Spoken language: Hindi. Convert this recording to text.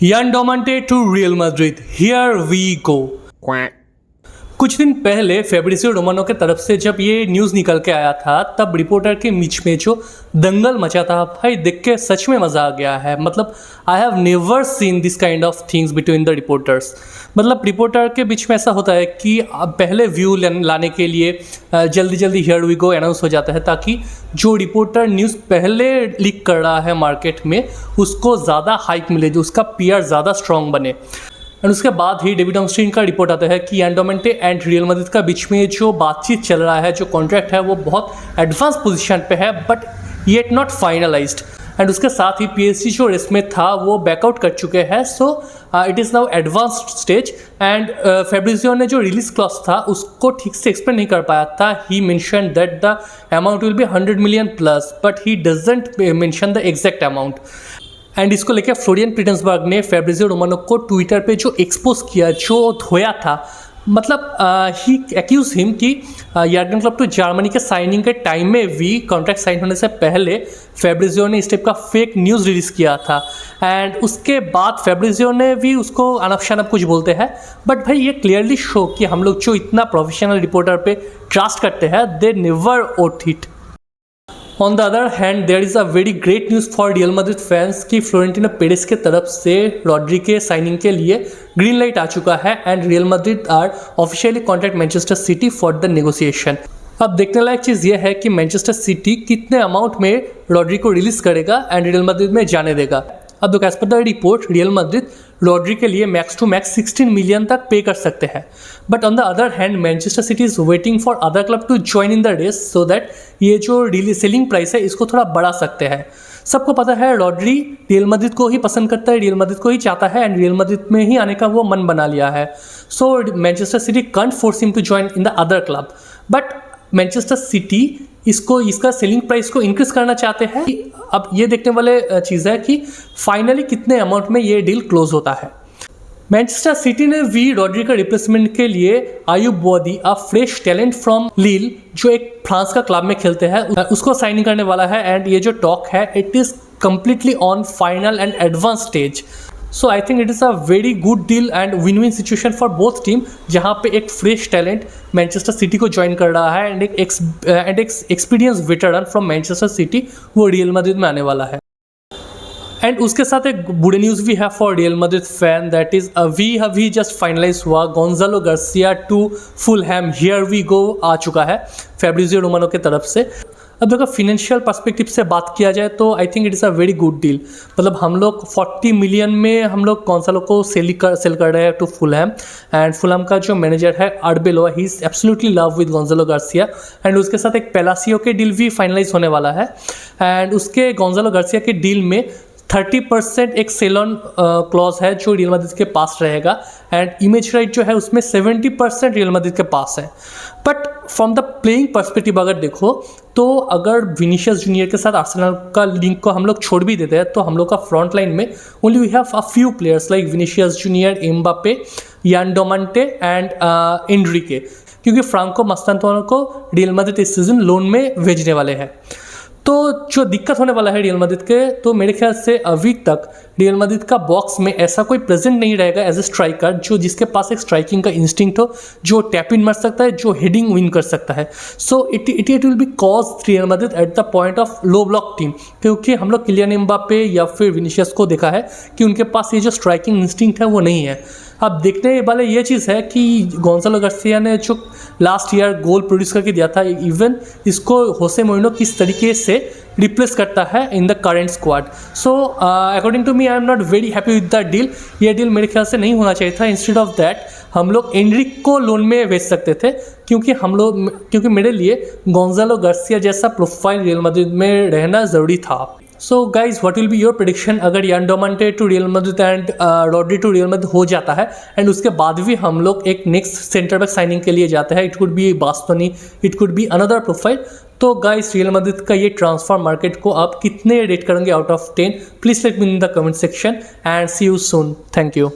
यान Diomande to Real Madrid, here we go. कुछ दिन पहले फैब्रिसियो रोमानो के तरफ से जब ये न्यूज़ निकल के आया था तब रिपोर्टर के बीच में जो दंगल मचा था भाई, देख के सच में मज़ा आ गया है। मतलब I have never seen this kind of things between the reporters. मतलब रिपोर्टर के बीच में ऐसा होता है कि पहले व्यू लाने के लिए जल्दी जल्दी हियर वी गो अनाउंस हो जाता है, ताकि जो रिपोर्टर न्यूज़ पहले लीक कर रहा है मार्केट में उसको ज़्यादा हाइप मिले, जो उसका पीआर ज़्यादा स्ट्रॉन्ग बने। एंड उसके बाद ही डेविड ऑर्नस्टीन का रिपोर्ट आता है कि यान डोमांटे एंड रियल मैड्रिड का बीच में जो बातचीत चल रहा है, जो कॉन्ट्रैक्ट है वो बहुत एडवांस पोजीशन पे है but yet not finalised. And उसके साथ ही पीएसजी जो रेस में था वो बैकआउट कर चुके हैं, so it is now advanced stage. And Fabricio ने जो रिलीज क्लॉज था उसको ठीक से एक्सप्लेन नहीं कर पाया था। He mention that the amount will be 100 million plus, but he doesn't mention the exact amount. And इसको लेकर फ्लोरियन पीटर्सबर्ग ने फैब्रिसियो रोमानो को ट्विटर पे जो एक्सपोज किया, जो धोया था, मतलब ही एक्यूज हिम कि जर्गन क्लब टू जर्मनी के साइनिंग के टाइम में भी कॉन्ट्रैक्ट साइन होने से पहले फैब्रिसियो ने इस टाइप का फेक न्यूज़ रिलीज़ किया था। एंड उसके बाद फैब्रिसियो ने भी उसको अनफ शनफ कुछ बोलते हैं, बट भाई ये क्लियरली शो कि हम लोग जो इतना प्रोफेशनल रिपोर्टर पे ट्रस्ट करते हैं, they never doubt it. On the other hand there is a very great news for Real Madrid fans कि फ्लोरेंटिनो पेरेस के तरफ से रॉड्री के साइनिंग के लिए ग्रीन लाइट आ चुका है and Real Madrid are officially contact Manchester City for the negotiation. अब देखने लायक चीज़ यह है कि मैनचेस्टर सिटी कितने अमाउंट में रॉड्री को रिलीज करेगा एंड रियल मैड्रिड में जाने देगा। अब देखो, as per the report Real Madrid Rodri के लिए मैक्स टू मैक्स 16 मिलियन तक पे कर सकते हैं, but on the other hand Manchester City is waiting for other club to join in the race so that ये जो सेलिंग प्राइस है इसको थोड़ा बढ़ा सकते हैं। सबको पता है रॉड्री रियल मैड्रिड को ही पसंद करता है, रियल मैड्रिड को ही चाहता है एंड रियल मैड्रिड में ही आने का वो मन बना लिया है। So Manchester City can't force him to join in the other club, but Manchester City इसका सेलिंग प्राइस को इंक्रीज करना चाहते हैं। अब ये देखने वाले चीज़ है कि फाइनली कितने अमाउंट में ये डील क्लोज होता है। मैनचेस्टर सिटी ने वी रॉड्री का रिप्लेसमेंट के लिए आयुब बोदी, अ फ्रेश टैलेंट फ्रॉम लील, जो एक फ्रांस का क्लब में खेलते हैं, उसको साइनिंग करने वाला है। एंड ये जो टॉक है it is completely on final and advance stage. So I think it is a very good deal and win win situation for both team, जहाँ पे एक फ्रेश टैलेंट मैनचेस्टर सिटी को ज्वाइन कर रहा है एंड एक experience veteran from Manchester city वो रियल मैड्रिड में आने वाला है। एंड उसके साथ एक बुरे न्यूज़ भी है for Real Madrid fan, that is अभी जस्ट फाइनलाइज हुआ Gonzalo Garcia to Fulham, here we go आ चुका है फैब्रिसियो रोमानो के तरफ से। अब देखो, फिनेंशियल पर्सपेक्टिव से बात किया जाए तो I think it is a very good deal. मतलब हम लोग 40 मिलियन में हम लोग गोंजालो को सेल कर रहे हैं टू फुलहैम, एंड फुलहैम का जो मैनेजर है आर्बेलोआ, he is absolutely love with Gonzalo Garcia. And उसके साथ एक पेलासियो के डील भी फाइनलाइज होने वाला है। एंड उसके गोंजालो गार्सिया के डील में 30% एक सेल ऑन क्लॉज है जो रियल मैड्रिड के पास रहेगा, एंड इमेज राइट जो है उसमें 70% रियल मैड्रिड के पास है। But from the playing perspective अगर देखो तो अगर विनीशियस जूनियर के साथ आर्सेनल का लिंक को हम लोग छोड़ भी देते हैं तो हम लोग का फ्रंट लाइन में only we have a few players like Vinicius Junior, Mbappe, यान डोमांटे एंड एनरिके, क्योंकि फ्रांको मस्तांतोनो को रियल मैड्रिड इस सीजन लोन में भेजने वाले हैं। तो जो दिक्कत होने वाला है रियल मैड्रिड के, तो मेरे ख्याल से अभी तक रियल मैड्रिड का बॉक्स में ऐसा कोई प्रेजेंट नहीं रहेगा एज ए स्ट्राइकर जो जिसके पास एक स्ट्राइकिंग का इंस्टिंक्ट हो, जो टैप इन मार सकता है, जो हेडिंग विन कर सकता है। So it will be cause real Madrid at the point of low block team, क्योंकि हम लोग किलियन एम्बापे या फिर विनीशियस को देखा है कि उनके पास ये जो स्ट्राइकिंग इंस्टिंक्ट है वो नहीं है। अब देखने वाले ये चीज़ है कि गोंजालो गार्सिया ने जो लास्ट ईयर गोल प्रोड्यूस करके दिया था, इवन इसको होसे मोइनो किस तरीके से रिप्लेस करता है in the current squad. So according to me I am not very happy with the deal. ये डील मेरे ख्याल से नहीं होना चाहिए था। इंस्टेड ऑफ दैट हम लोग एनरिक को लोन में भेज सकते थे, क्योंकि मेरे लिए गोंजालो गार्सिया जैसा प्रोफाइल रियल मैड्रिड में रहना ज़रूरी था। So guys, what will be your prediction अगर Yan Diomande to Real Madrid and Rodri to Real Madrid हो जाता है एंड उसके बाद भी हम लोग एक नेक्स्ट सेंटर बैक साइनिंग के लिए जाते हैं? It could be Bastoni, it could be another profile. तो गाइज, रियल मैड्रिड का ये ट्रांसफर मार्केट को आप कितने रेट करेंगे out of 10? Please let me in the comment section and see you soon. Thank you.